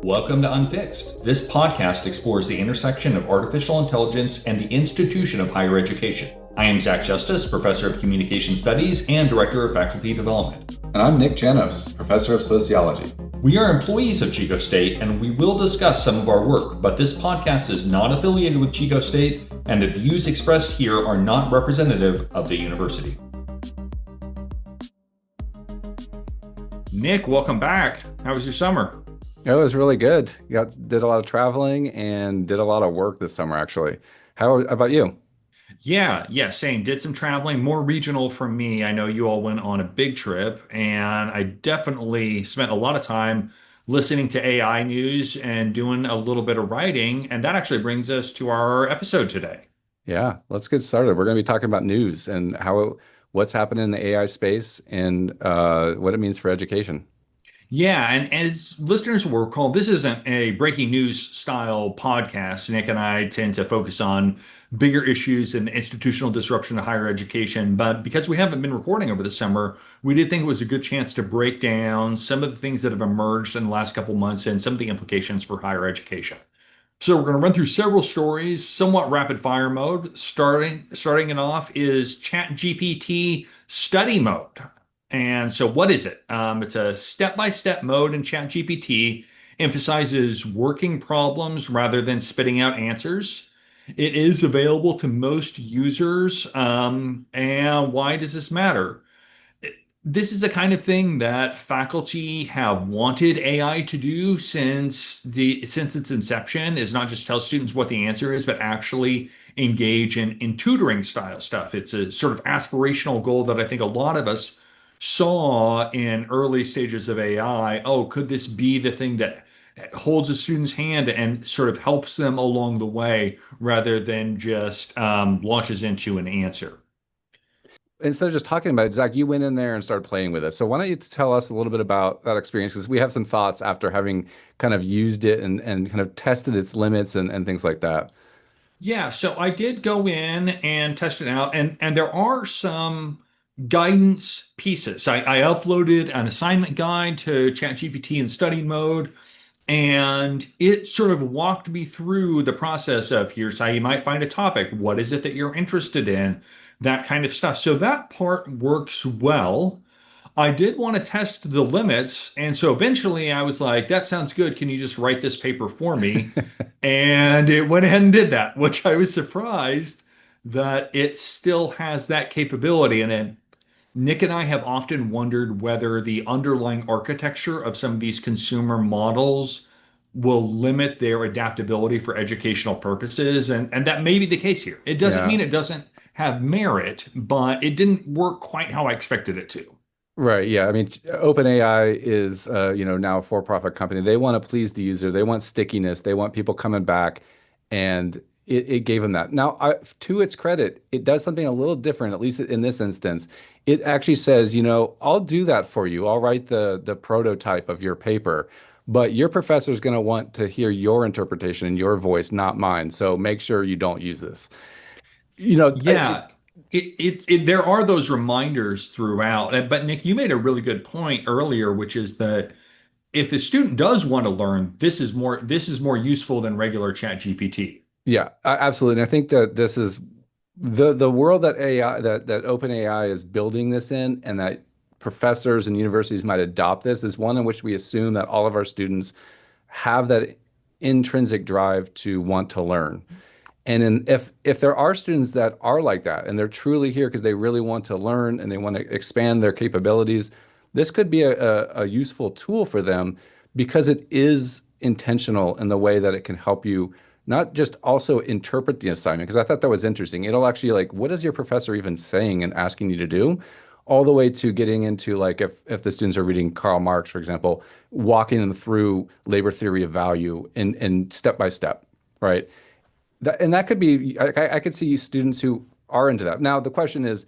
Welcome to Unfixed. This podcast explores the intersection of artificial intelligence and the institution of higher education. I am Zach Justice, Professor of Communication Studies and Director of Faculty Development. And I'm Nick Janos, Professor of Sociology. We are employees of Chico State, and we will discuss some of our work, but this podcast is not affiliated with Chico State, and the views expressed here are not representative of the university. Nick, welcome back. How was your summer? It was really good. Did a lot of traveling and did a lot of work this summer, actually. How about you? Yeah, same. Did some traveling, more regional from me. I know you all went on a big trip, and I definitely spent a lot of time listening to AI news and doing a little bit of writing. And that actually brings us to our episode today. Yeah, let's get started. We're going to be talking about news and what's happening in the AI space and what it means for education. Yeah, and as listeners will recall, this isn't a breaking news style podcast. Nick and I tend to focus on bigger issues and institutional disruption to higher education. But because we haven't been recording over the summer, we did think it was a good chance to break down some of the things that have emerged in the last couple months and some of the implications for higher education. So we're going to run through several stories, somewhat rapid fire mode. Starting it off is ChatGPT study mode. And so what is it? It's a step-by-step mode in ChatGPT, emphasizes working problems rather than spitting out answers. It is available to most users. And why does this matter? This is the kind of thing that faculty have wanted AI to do since its inception, is not just tell students what the answer is, but actually engage in tutoring style stuff. It's a sort of aspirational goal that I think a lot of us saw in early stages of AI. Oh, could this be the thing that holds a student's hand and sort of helps them along the way rather than just launches into an answer? Instead of just talking about it, Zach, you went in there and started playing with it. So why don't you tell us a little bit about that experience? Because we have some thoughts after having kind of used it and kind of tested its limits and things like that. Yeah, so I did go in and test it out, and there are some guidance pieces. I uploaded an assignment guide to ChatGPT in study mode, and it sort of walked me through the process of here's how you might find a topic. What is it that you're interested in? That kind of stuff. So that part works well. I did want to test the limits. And so eventually I was like, that sounds good. Can you just write this paper for me? And it went ahead and did that, which I was surprised that it still has that capability. And then Nick and I have often wondered whether the underlying architecture of some of these consumer models will limit their adaptability for educational purposes. And that may be the case here. It doesn't Yeah. mean it doesn't have merit, but it didn't work quite how I expected it to. Right. Yeah. I mean, OpenAI is, now a for-profit company. They want to please the user. They want stickiness. They want people coming back, and it gave them that. Now, to its credit, it does something a little different, at least in this instance. It actually says, I'll do that for you. I'll write the prototype of your paper, but your professor is going to want to hear your interpretation and your voice, not mine. So make sure you don't use this. You know, I, Yeah, there are those reminders throughout. But Nick, you made a really good point earlier, which is that if the student does want to learn, this is more useful than regular Chat GPT. Yeah, absolutely. And I think that this is the world that AI that OpenAI is building this in, and that professors and universities might adopt this, is one in which we assume that all of our students have that intrinsic drive to want to learn. If there are students that are like that and they're truly here because they really want to learn and they want to expand their capabilities, this could be a useful tool for them because it is intentional in the way that it can help you not just also interpret the assignment. Because I thought that was interesting. It'll actually, like, what is your professor even saying and asking you to do? All the way to getting into, like, if the students are reading Karl Marx, for example, walking them through labor theory of value and step by step, right? And that could be, I could see students who are into that. Now, the question is,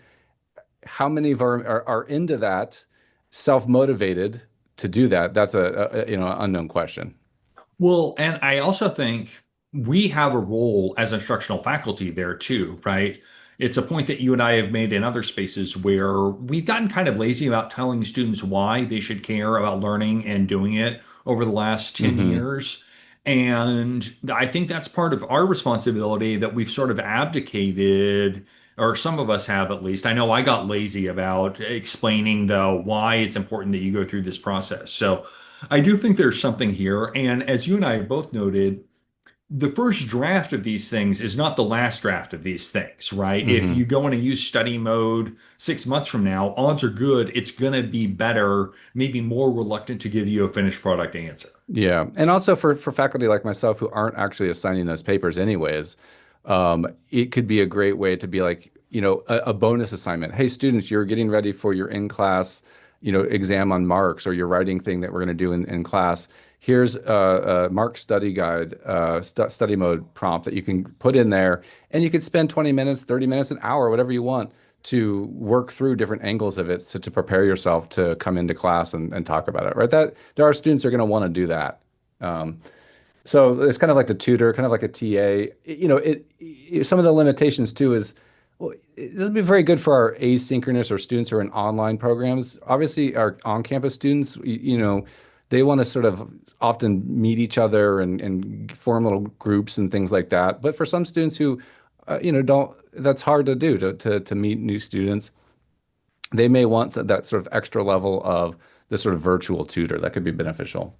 how many of are into that, self-motivated to do that? That's an unknown question. Well, and I also think we have a role as instructional faculty there too, right? It's a point that you and I have made in other spaces where we've gotten kind of lazy about telling students why they should care about learning and doing it, over the last 10 Hmm. years. And I think that's part of our responsibility that we've sort of abdicated, or some of us have at least. I know I got lazy about explaining the why it's important that you go through this process. So I do think there's something here. And as you and I have both noted, the first draft of these things is not the last draft of these things, right? If you Hmm. go in and use study mode 6 months from now, odds are good it's going to be better, maybe more reluctant to give you a finished product answer. Yeah, and also for faculty like myself who aren't actually assigning those papers anyways, it could be a great way to be like, a bonus assignment. Hey, students, you're getting ready for your in-class, exam on marks or your writing thing that we're going to do in class. Here's a mark study guide, study mode prompt that you can put in there, and you could spend 20 minutes, 30 minutes, an hour, whatever you want to work through different angles of it to prepare yourself to come into class and talk about it, right? That there are students who are going to want to do that. Um, so it's kind of like the tutor, kind of like a TA. Some of the limitations too is, well, it'll be very good for our asynchronous or students who are in online programs. Obviously, our on-campus students, they want to sort of often meet each other and form little groups and things like that. But for some students who, don't, that's hard to do to meet new students. They may want that sort of extra level of the sort of virtual tutor that could be beneficial.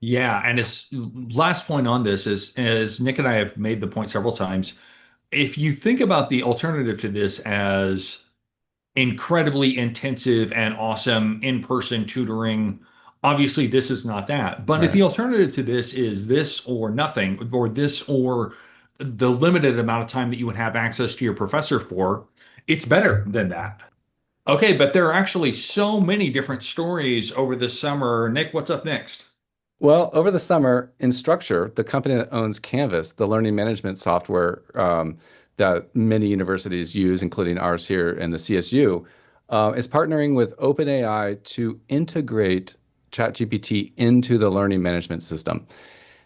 Yeah, and it's last point on this is, as Nick and I have made the point several times, if you think about the alternative to this as incredibly intensive and awesome in-person tutoring. Obviously, this is not that. But if Right. the alternative to this is this or nothing, or this or the limited amount of time that you would have access to your professor for, it's better than that. Okay, but there are actually so many different stories over the summer. Nick, what's up next? Well, over the summer, Instructure, the company that owns Canvas, the learning management software that many universities use, including ours here in the CSU, is partnering with OpenAI to integrate ChatGPT into the learning management system.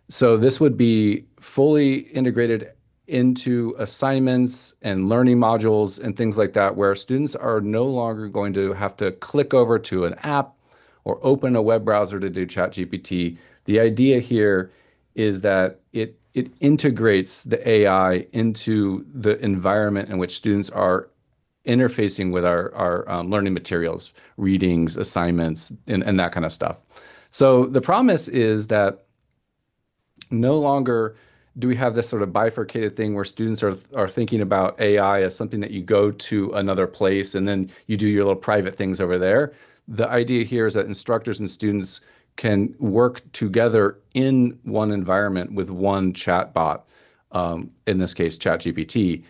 So this would be fully integrated into assignments and learning modules and things like that, where students are no longer going to have to click over to an app or open a web browser to do ChatGPT. The idea here is that it integrates the AI into the environment in which students are interfacing with our learning materials, readings, assignments, and that kind of stuff. So the promise is that no longer do we have this sort of bifurcated thing where students are thinking about AI as something that you go to another place and then you do your little private things over there. The idea here is that instructors and students can work together in one environment with one chat bot, in this case, ChatGPT,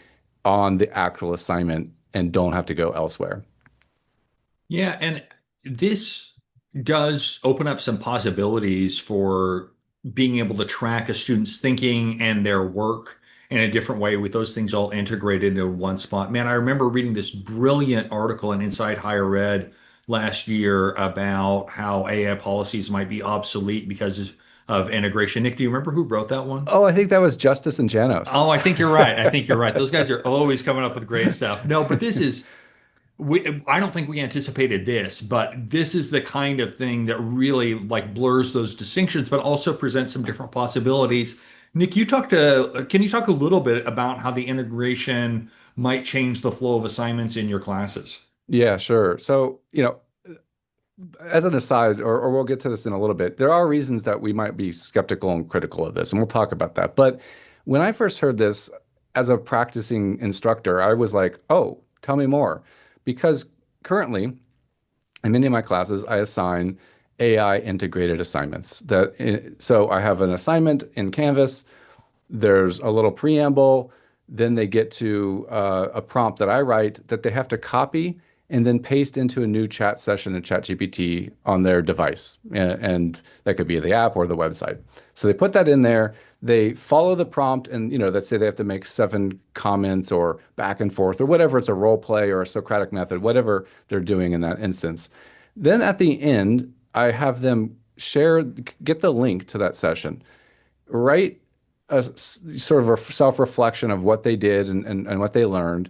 on the actual assignment and don't have to go elsewhere. Yeah, and this does open up some possibilities for being able to track a student's thinking and their work in a different way with those things all integrated into one spot. Man, I remember reading this brilliant article in Inside Higher Ed last year about how AI policies might be obsolete because of integration. Nick, do you remember who wrote that one? Oh, I think that was Justice and Janos. Oh, I think you're right. I think you're right. Those guys are always coming up with great stuff. No, but this is I don't think we anticipated this, but this is the kind of thing that really like blurs those distinctions, but also presents some different possibilities. Nick, can you talk a little bit about how the integration might change the flow of assignments in your classes? Yeah, sure. So, as an aside, or we'll get to this in a little bit, there are reasons that we might be skeptical and critical of this, and we'll talk about that. But when I first heard this as a practicing instructor, I was like, oh, tell me more. Because currently, in many of my classes, I assign AI integrated assignments. So I have an assignment in Canvas, there's a little preamble, then they get to a prompt that I write that they have to copy and then paste into a new chat session in ChatGPT on their device. And that could be the app or the website. So they put that in there, they follow the prompt, and let's say they have to make 7 comments or back and forth or whatever. It's a role play or a Socratic method, whatever they're doing in that instance. Then at the end, I have them get the link to that session, write sort of a self-reflection of what they did and what they learned,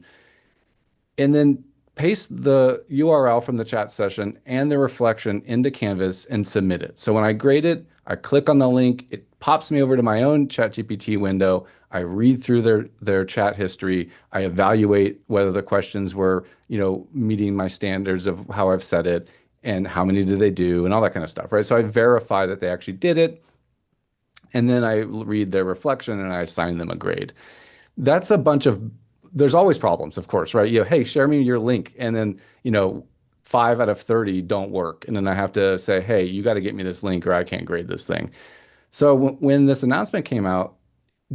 and then paste the URL from the chat session and the reflection into Canvas and submit it. So when I grade it, I click on the link, it pops me over to my own ChatGPT window. I read through their chat history. I evaluate whether the questions were, meeting my standards of how I've said it and how many did they do and all that kind of stuff, right? So I verify that they actually did it. And then I read their reflection and I assign them a grade. That's a bunch of, there's always problems, of course, right? Hey, share me your link. And then, 5 out of 30 don't work. And then I have to say, hey, you got to get me this link or I can't grade this thing. So when this announcement came out,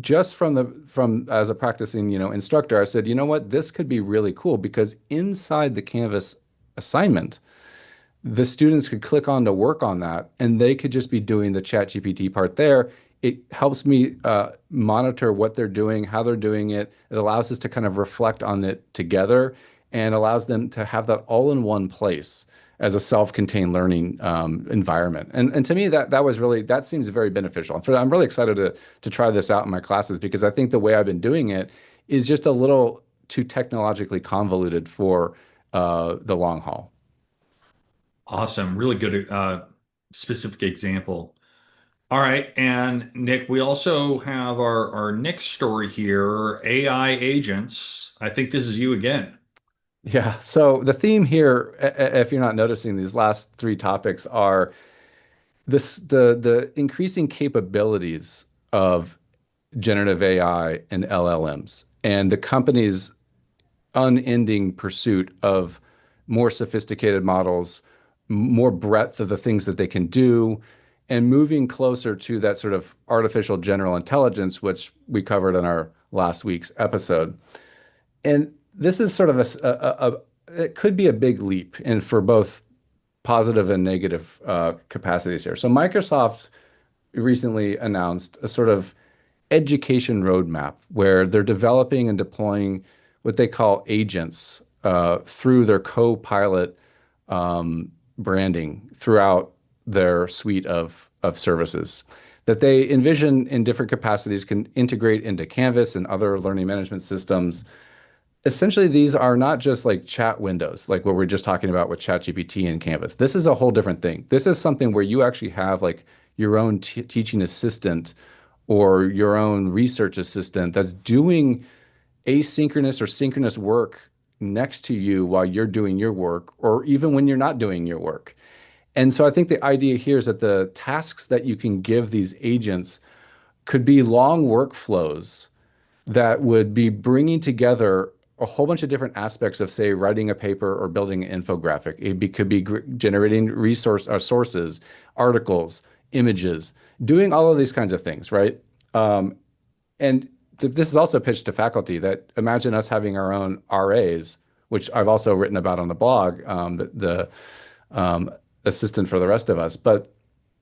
just from as a practicing, instructor, I said, you know what, this could be really cool because inside the Canvas assignment, the students could click on to work on that and they could just be doing the chat GPT part there. It helps me monitor what they're doing, how they're doing it. It allows us to kind of reflect on it together and allows them to have that all in one place as a self-contained learning environment. And to me, that seems very beneficial. I'm really excited to try this out in my classes because I think the way I've been doing it is just a little too technologically convoluted for the long haul. Awesome. Really good specific example. All right. And Nick, we also have our next story here, AI agents. I think this is you again. Yeah. So the theme here, if you're not noticing, these last three topics are the increasing capabilities of generative AI and LLMs, and the company's unending pursuit of more sophisticated models, more breadth of the things that they can do, and moving closer to that sort of artificial general intelligence, which we covered in our last week's episode. And this is sort of it could be a big leap and for both positive and negative capacities here. So Microsoft recently announced a sort of education roadmap where they're developing and deploying what they call agents through their co-pilot branding throughout their suite of services that they envision in different capacities can integrate into Canvas and other learning management systems. Essentially, these are not just like chat windows, like what we're just talking about with ChatGPT and Canvas. This is a whole different thing. This is something where you actually have like your own teaching assistant or your own research assistant that's doing asynchronous or synchronous work next to you while you're doing your work, or even when you're not doing your work. And so I think the idea here is that the tasks that you can give these agents could be long workflows that would be bringing together a whole bunch of different aspects of, say, writing a paper or building an infographic. Could be generating sources, articles, images, doing all of these kinds of things, right? And this is also pitched to faculty that imagine us having our own RAs, which I've also written about on the blog, the assistant for the rest of us. But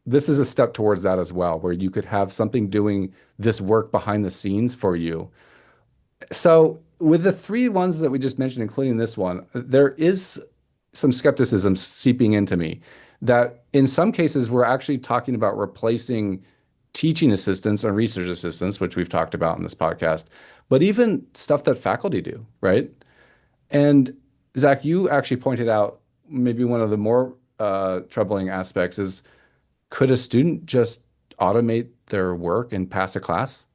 this is a step towards that as well, where you could have something doing this work behind the scenes for you. So with the three ones that we just mentioned, including this one, there is some skepticism seeping into me that in some cases we're actually talking about replacing teaching assistants and research assistants, which we've talked about in this podcast, but even stuff that faculty do, right? And Zach, you actually pointed out maybe one of the more troubling aspects is could a student just automate their work and pass a class?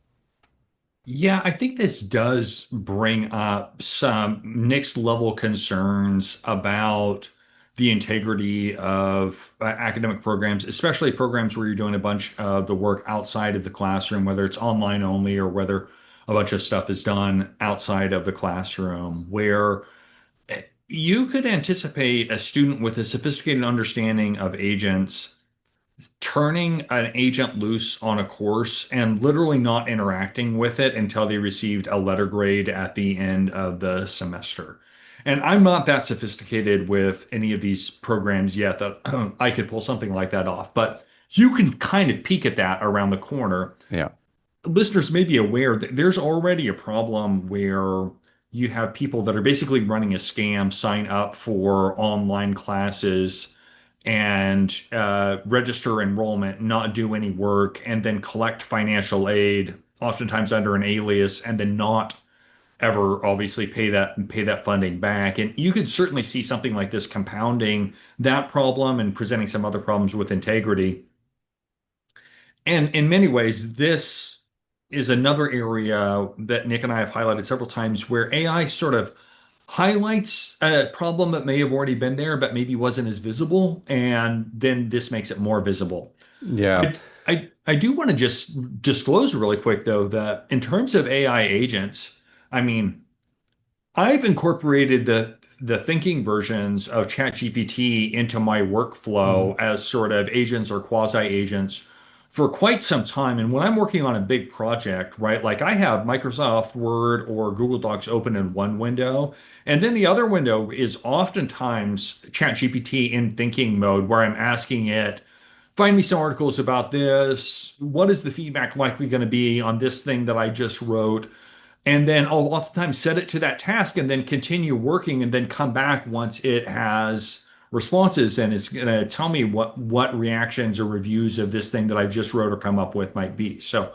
Yeah, I think this does bring up some next level concerns about the integrity of academic programs, especially programs where you're doing a bunch of the work outside of the classroom, whether it's online only or whether a bunch of stuff is done outside of the classroom, where you could anticipate a student with a sophisticated understanding of agents turning an agent loose on a course and literally not interacting with it until they received a letter grade at the end of the semester. And I'm not that sophisticated with any of these programs yet that I could pull something like that off, but you can kind of peek at that around the corner. Yeah. Listeners may be aware that there's already a problem where you have people that are basically running a scam sign up for online classes and register enrollment, not do any work, and then collect financial aid, oftentimes under an alias, and then not ever obviously pay that funding back. And you could certainly see something like this compounding that problem and presenting some other problems with integrity. And in many ways, this is another area that Nick and I have highlighted several times where AI sort of highlights a problem that may have already been there, but maybe wasn't as visible, and then this makes it more visible. Yeah. I do want to just disclose really quick though that in terms of AI agents, I mean, I've incorporated the thinking versions of ChatGPT into my Mhm. workflow as sort of agents or quasi agents for quite some time. And when I'm working on a big project, right, like I have Microsoft Word or Google Docs open in one window, and then the other window is oftentimes ChatGPT in thinking mode where I'm asking it, find me some articles about this. What is the feedback likely going to be on this thing that I just wrote? And then I'll oftentimes set it to that task and then continue working and then come back once it has responses and it's going to tell me what reactions or reviews of this thing that I just wrote or come up with might be. So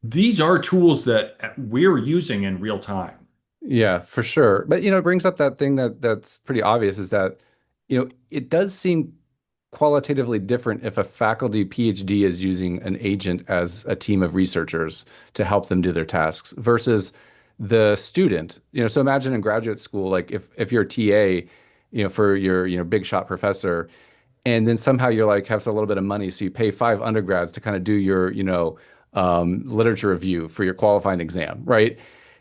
these are tools that we're using in real time. Yeah, for sure. But it brings up that thing that's pretty obvious is that, it does seem qualitatively different if a faculty PhD is using an agent as a team of researchers to help them do their tasks versus the student. So imagine in graduate school, like if you're a TA, for your, big shot professor, and then somehow you're like have a little bit of money, so you pay five undergrads to kind of do your, literature review for your qualifying exam, right?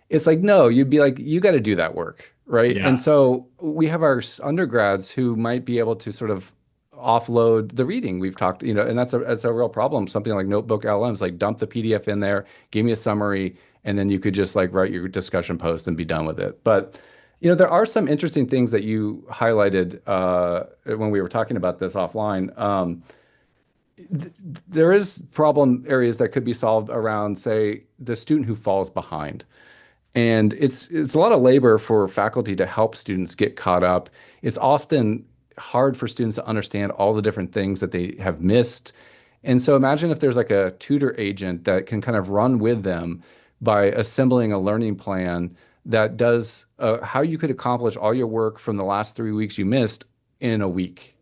It's like, no, you'd be like, you got to do that work, right? And Yeah. so we have our undergrads who might be able to sort of offload the reading we've talked, and that's a real problem. Something like Notebook LMs, like dump the PDF in there, give me a summary, and then you could just like write your discussion post and be done with it. But there are some interesting things that you highlighted when we were talking about this offline. Th there is problem areas that could be solved around, say, the student who falls behind. And it's a lot of labor for faculty to help students get caught up. It's often hard for students to understand all the different things that they have missed. And so imagine if there's like a tutor agent that can kind of run with them by assembling a learning plan that does how you could accomplish all your work from the last 3 weeks you missed in a week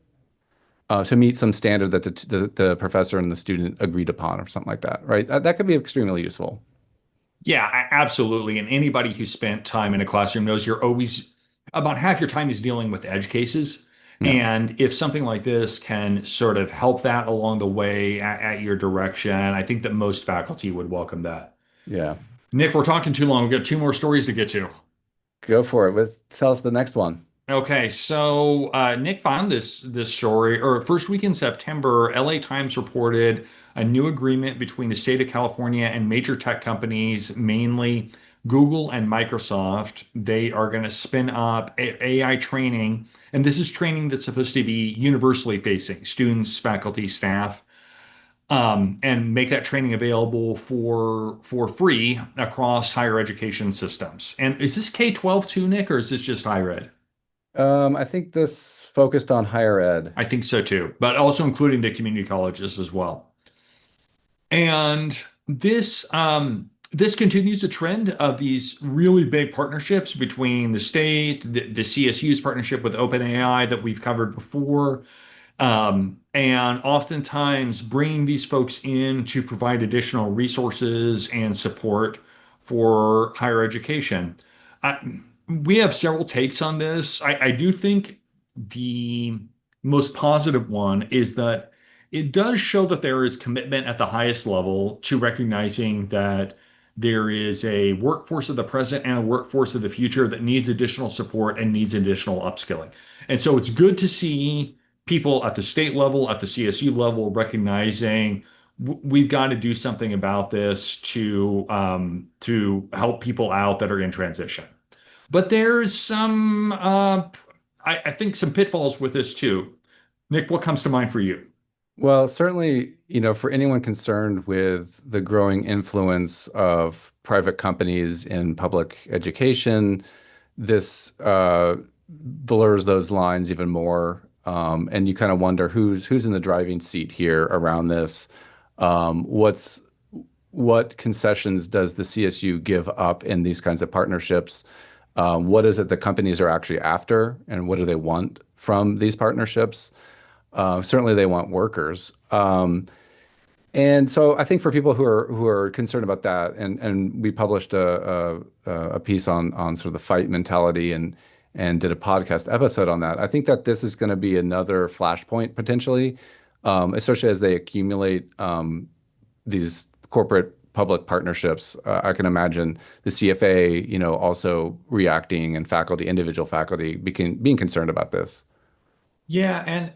to meet some standard that the professor and the student agreed upon or something like that, right? That could be extremely useful. Yeah, absolutely. And anybody who spent time in a classroom knows you're always about half your time is dealing with edge cases. Yeah. And if something like this can sort of help that along the way at your direction, I think that most faculty would welcome that. Yeah. Nick, we're talking too long. We've got two more stories to get to. Go for it. Tell us the next one. Okay, so Nick found this story, or first week in September, LA Times reported a new agreement between the state of California and major tech companies, mainly Google and Microsoft. They are going to spin up AI training, and this is training that's supposed to be universally facing students, faculty, staff, and make that training available for free across higher education systems. And is this K-12 too, Nick, or is this just higher ed? I think this focused on higher ed. I think so too, but also including the community colleges as well. And this continues a trend of these really big partnerships between the state, the CSU's partnership with OpenAI that we've covered before, and oftentimes bringing these folks in to provide additional resources and support for higher education. We have several takes on this. I do think the most positive one is that it does show that there is commitment at the highest level to recognizing that there is a workforce of the present and a workforce of the future that needs additional support and needs additional upskilling. And so it's good to see people at the state level, at the CSU level, recognizing we've got to do something about this to help people out that are in transition. But there's some, I think, some pitfalls with this too. Nick, what comes to mind for you? Well, certainly, for anyone concerned with the growing influence of private companies in public education, this blurs those lines even more. And you kind of wonder who's in the driving seat here around this. what concessions does the CSU give up in these kinds of partnerships? What is it the companies are actually after, and what do they want from these partnerships? Certainly, they want workers. And so I think for people who are concerned about that, and we published a piece on sort of the fight mentality and did a podcast episode on that. I think that this is going to be another flashpoint potentially, especially as they accumulate these corporate public partnerships. I can imagine the CFA, also reacting, and individual faculty being concerned about this. Yeah, and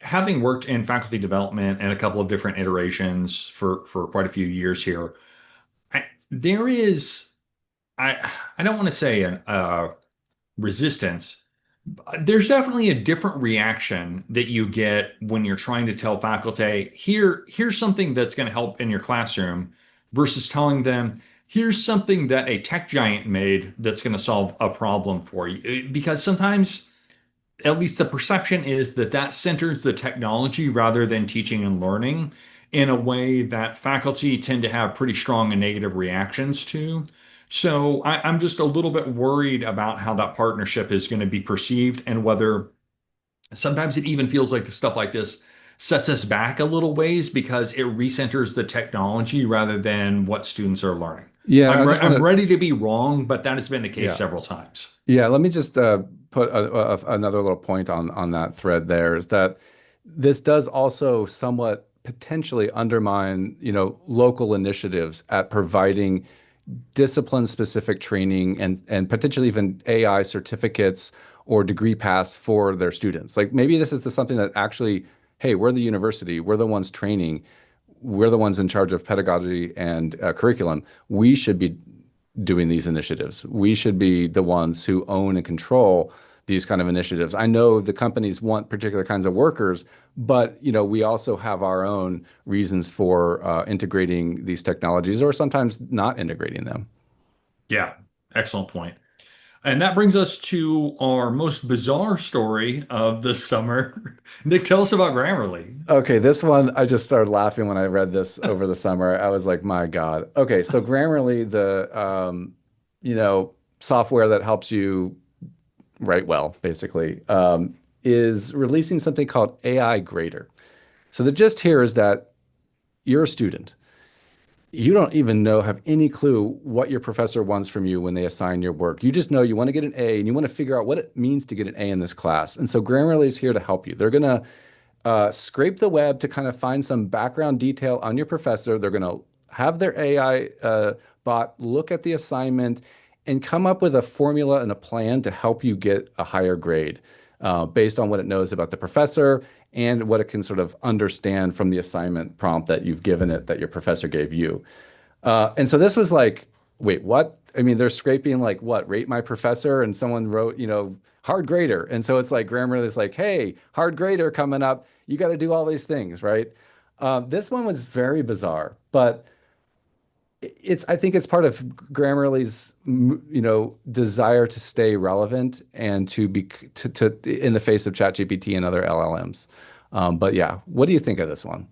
having worked in faculty development and a couple of different iterations for quite a few years here, there is I don't want to say an resistance. There's definitely a different reaction that you get when you're trying to tell faculty, here's something that's going to help in your classroom, versus telling them, here's something that a tech giant made that's going to solve a problem for you. Because sometimes, at least the perception is that that centers the technology rather than teaching and learning in a way that faculty tend to have pretty strong and negative reactions to. So I'm just a little bit worried about how that partnership is going to be perceived, and whether sometimes it even feels like the stuff like this sets us back a little ways because it recenters the technology rather than what students are learning. Yeah, I just want I'm to, ready to be wrong, but that has been the case yeah. several times. Yeah, let me just put another little point on that thread there is that this does also somewhat potentially undermine, local initiatives at providing discipline-specific training and potentially even AI certificates or degree paths for their students. Like maybe this is something that actually, hey, we're the university, we're the ones training, we're the ones in charge of pedagogy and curriculum. We should be doing these initiatives. We should be the ones who own and control these kind of initiatives. I know the companies want particular kinds of workers, but we also have our own reasons for integrating these technologies or sometimes not integrating them. Yeah, excellent point. And that brings us to our most bizarre story of the summer. Nick, tell us about Grammarly. Okay, this one I just started laughing when I read this over the summer. I was like, my God. Okay, so Grammarly, the software that helps you write well, basically, is releasing something called AI Grader. So the gist here is that you're a student. You don't even have any clue what your professor wants from you when they assign your work. You just know you want to get an A and you want to figure out what it means to get an A in this class. And so Grammarly is here to help you. They're going to scrape the web to kind of find some background detail on your professor. They're going to have their AI bot look at the assignment and come up with a formula and a plan to help you get a higher grade based on what it knows about the professor and what it can sort of understand from the assignment prompt that you've given it that your professor gave you. And so this was like, wait, what? I mean, they're scraping like what? Rate my professor, and someone wrote, hard grader. And so it's like Grammarly is like, hey, hard grader coming up. You got to do all these things, right? This one was very bizarre, but I think it's part of Grammarly's, desire to stay relevant and to be in the face of ChatGPT and other LLMs. But yeah, what do you think of this one?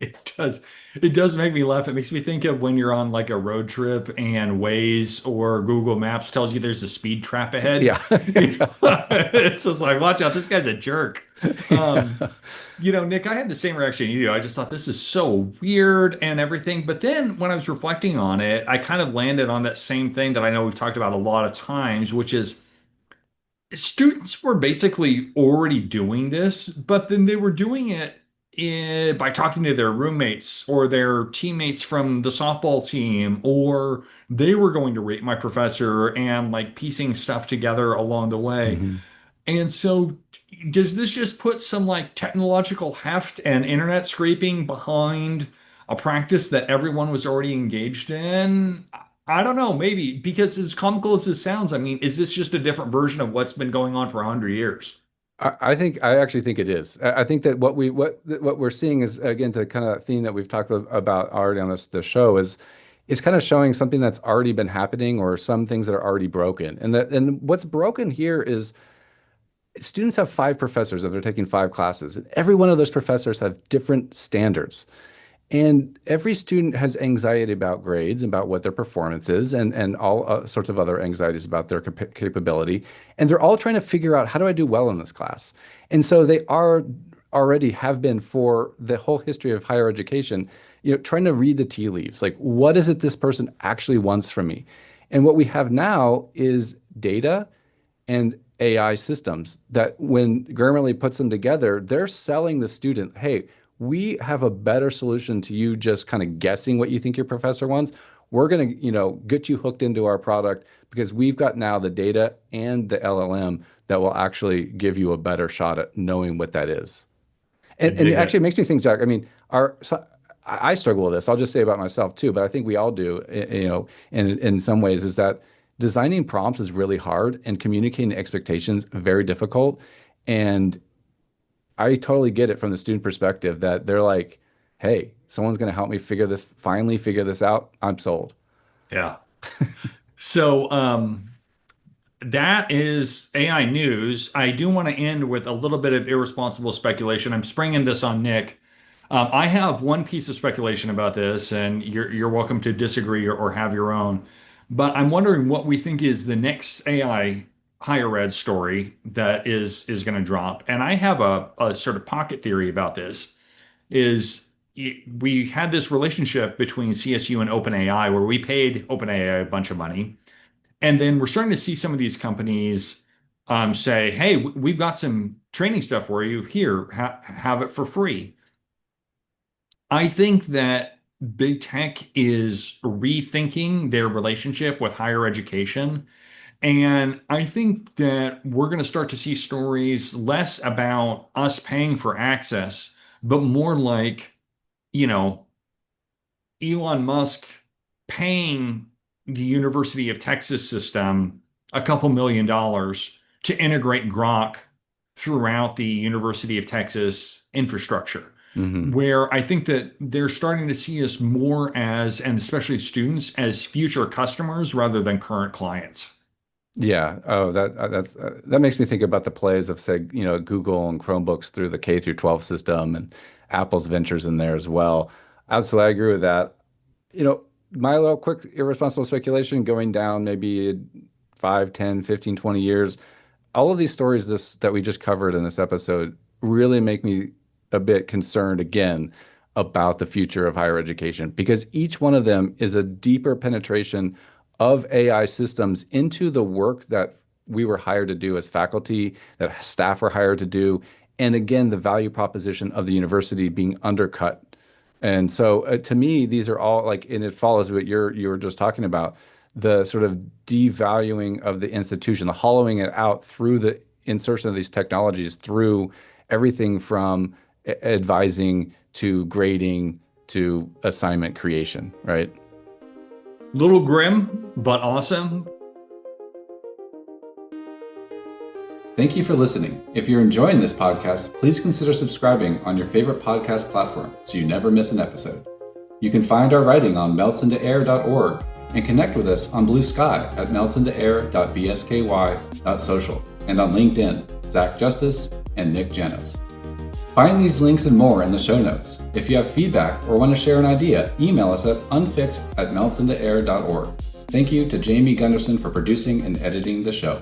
It does. It does make me laugh. It makes me think of when you're on like a road trip and Waze or Google Maps tells you there's a speed trap ahead. Yeah. It's just like, watch out, this guy's a jerk. Nick, I had the same reaction you do. I just thought this is so weird and everything. But then when I was reflecting on it, I kind of landed on that same thing that I know we've talked about a lot of times, which is students were basically already doing this, but then they were doing it by talking to their roommates or their teammates from the softball team, or they were going to rate my professor and like piecing stuff together along the way. Mhm. And so, does this just put some like technological heft and internet scraping behind a practice that everyone was already engaged in? I don't know, maybe because as comical as this sounds, I mean, is this just a different version of what's been going on for 100 years? I actually think it is. I think that what we're seeing is, again, to kind of theme that we've talked about already on the show is kind of showing something that's already been happening or some things that are already broken. And what's broken here is students have five professors if they're taking five classes, and every one of those professors have different standards. And every student has anxiety about grades, about what their performance is, and all sorts of other anxieties about their capability. And they're all trying to figure out, how do I do well in this class? And so they are already have been for the whole history of higher education, trying to read the tea leaves. Like, what is it this person actually wants from me? And what we have now is data and AI systems that, when Grammarly puts them together, they're selling the student, hey, we have a better solution to you just kind of guessing what you think your professor wants. We're going to, get you hooked into our product because we've got now the data and the LLM that will actually give you a better shot at knowing what that is. I And it dig actually it. makes me think, Jack, I mean, I struggle with this. I'll just say about myself too, but I think we all do, in some ways, is that designing prompts is really hard and communicating expectations very difficult. And I totally get it from the student perspective that they're like, hey, someone's going to help me finally figure this out. I'm sold. Yeah. So, that is AI news. I do want to end with a little bit of irresponsible speculation. I'm springing this on Nick. I have one piece of speculation about this, and you're welcome to disagree or have your own. But I'm wondering what we think is the next AI higher ed story that is going to drop. And I have a sort of pocket theory about this. Is we had this relationship between CSU and OpenAI where we paid OpenAI a bunch of money. And then we're starting to see some of these companies say, hey, we've got some training stuff for you. Here, have it for free. I think that big tech is rethinking their relationship with higher education. And I think that we're going to start to see stories less about us paying for access, but more like, you know, Elon Musk paying the University of Texas system a couple $1 million to integrate Grok throughout the University of Texas infrastructure, Hmm. where I think that they're starting to see us more as, and especially students, as future customers rather than current clients. Yeah. Oh, that makes me think about the plays of, say, Google and Chromebooks through the K through 12 system, and Apple's ventures in there as well. Absolutely, I agree with that. My little quick irresponsible speculation, going down maybe 5, 10, 15, 20 years, all of these stories that we just covered in this episode really make me a bit concerned again about the future of higher education, because each one of them is a deeper penetration of AI systems into the work that we were hired to do as faculty, that staff were hired to do. And again, the value proposition of the university being undercut. And so, to me, these are all like, and it follows what you were just talking about, the sort of devaluing of the institution, the hollowing it out through the insertion of these technologies, through everything from advising to grading to assignment creation, right? Little grim, but awesome. Thank you for listening. If you're enjoying this podcast, please consider subscribing on your favorite podcast platform so you never miss an episode. You can find our writing on meltsintoair.org and connect with us on Blue Sky at meltsintoair.bsky.social and on LinkedIn, Zach Justice and Nick Janos. Find these links and more in the show notes. If you have feedback or want to share an idea, email us at unfixed@meltsintoair.org. Thank you to Jamie Gunderson for producing and editing the show.